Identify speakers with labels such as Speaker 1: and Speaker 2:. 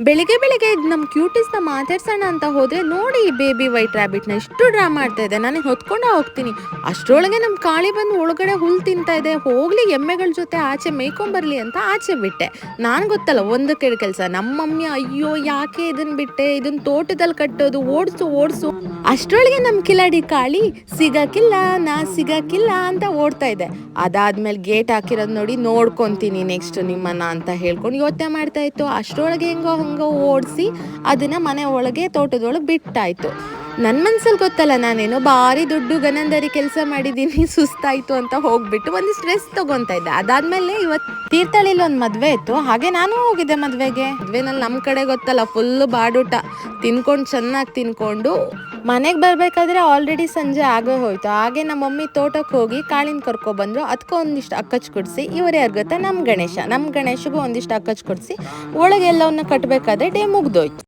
Speaker 1: ಬೆಳಿಗ್ಗೆ ಬೆಳಿಗ್ಗೆ ನಮ್ಮ ಕ್ಯೂಟೀಸ್ನ ಮಾತಾಡ್ಸೋಣ ಅಂತ ಹೋದರೆ ನೋಡಿ ಈ ಬೇಬಿ ವೈಟ್ ರ್ಯಾಬಿಟ್ನ ಇಷ್ಟು ಡ್ರಾ ಮಾಡ್ತಾ ಇದೆ. ನನಗೆ ಹೊತ್ಕೊಂಡೇ ಹೋಗ್ತೀನಿ. ಅಷ್ಟರೊಳಗೆ ನಮ್ಮ ಕಾಳಿ ಬಂದು ಒಳಗಡೆ ಹುಲ್ಲು ತಿಂತಾ ಇದೆ. ಹೋಗಲಿ ಎಮ್ಮೆಗಳ ಜೊತೆ ಆಚೆ ಮೇಯ್ಕೊಂಬರ್ಲಿ ಅಂತ ಆಚೆ ಬಿಟ್ಟೆ. ನಾನು ಗೊತ್ತಲ್ಲ ಒಂದು ಕೆಲಸ, ನಮ್ಮ ಮಮ್ಮಿ ಅಯ್ಯೋ ಯಾಕೆ ಇದನ್ನು ಬಿಟ್ಟೆ, ಇದನ್ನು ತೋಟದಲ್ಲಿ ಕಟ್ಟೋದು, ಓಡಿಸು ಓಡಿಸು. ಅಷ್ಟರೊಳಗೆ ನಮ್ಮ ಕಿಲಾಡಿ ಕಾಳಿ ಸಿಗಕ್ಕಿಲ್ಲ ಸಿಗಕ್ಕಿಲ್ಲ ಅಂತ ಓಡ್ತಾ ಇದೆ. ಅದಾದ್ಮೇಲೆ ಗೇಟ್ ಹಾಕಿರೋದು ನೋಡಿ ನೋಡ್ಕೊತೀನಿ ನೆಕ್ಸ್ಟ್ ನಿಮ್ಮನ್ನ ಅಂತ ಹೇಳ್ಕೊಂಡು ಯೋಚನೆ ಮಾಡ್ತಾ ಇತ್ತು. ಅಷ್ಟರೊಳಗೆ ಹೆಂಗೋ ಓಡಿಸಿ ಅದನ್ನ ಮನೆ ಒಳಗೆ ತೋಟದೊಳಗೆ ಬಿಟ್ಟಾಯ್ತು. ನನ್ನ ಮನ್ಸಲ್ಲಿ ಗೊತ್ತಲ್ಲ, ನಾನೇನೋ ಭಾರಿ ದೊಡ್ಡ ಗನಂದರಿ ಕೆಲಸ ಮಾಡಿದ್ದೀನಿ, ಸುಸ್ತಾಯ್ತು ಅಂತ ಹೋಗ್ಬಿಟ್ಟು ಒಂದು ಸ್ಟ್ರೆಸ್ ತಗೊತಾ ಇದ್ದೆ. ಅದಾದ್ಮೇಲೆ ಇವತ್ತು ತೀರ್ಥಹಳ್ಳಿಲಿ ಒಂದು ಮದುವೆ ಇತ್ತು, ಹಾಗೆ ನಾನು ಹೋಗಿದ್ದೆ ಮದುವೆನಲ್ಲಿ. ನಮ್ಮ ಕಡೆ ಗೊತ್ತಲ್ಲ ಫುಲ್ ಬಾಡೂಟ ತಿನ್ಕೊಂಡು ಚೆನ್ನಾಗಿ ತಿನ್ಕೊಂಡು ಮನೆಗೆ ಬರಬೇಕಾದ್ರೆ ಆಲ್ರೆಡಿ ಸಂಜೆ ಆಗೇ ಹೋಯ್ತು. ಹಾಗೆ ನಮ್ಮ ಮಮ್ಮಿ ತೋಟಕ್ಕೆ ಹೋಗಿ ಕಾಳಿನ ಕರ್ಕೊಬಂದರು. ಅದಕ್ಕೆ ಒಂದಿಷ್ಟು ಅಕ್ಕಚ್ಚು ಕೊಡಿಸಿ, ಇವರೇ ಗೊತ್ತಾ ನಮ್ಮ ಗಣೇಶಗೂ ಒಂದಿಷ್ಟು ಅಕ್ಕಚ್ಚು ಕೊಡಿಸಿ ಒಳಗೆ ಎಲ್ಲವನ್ನ ಕಟ್ಟಬೇಕಾದ್ರೆ ಡೇ ಮುಗ್ದೋಯ್ತು.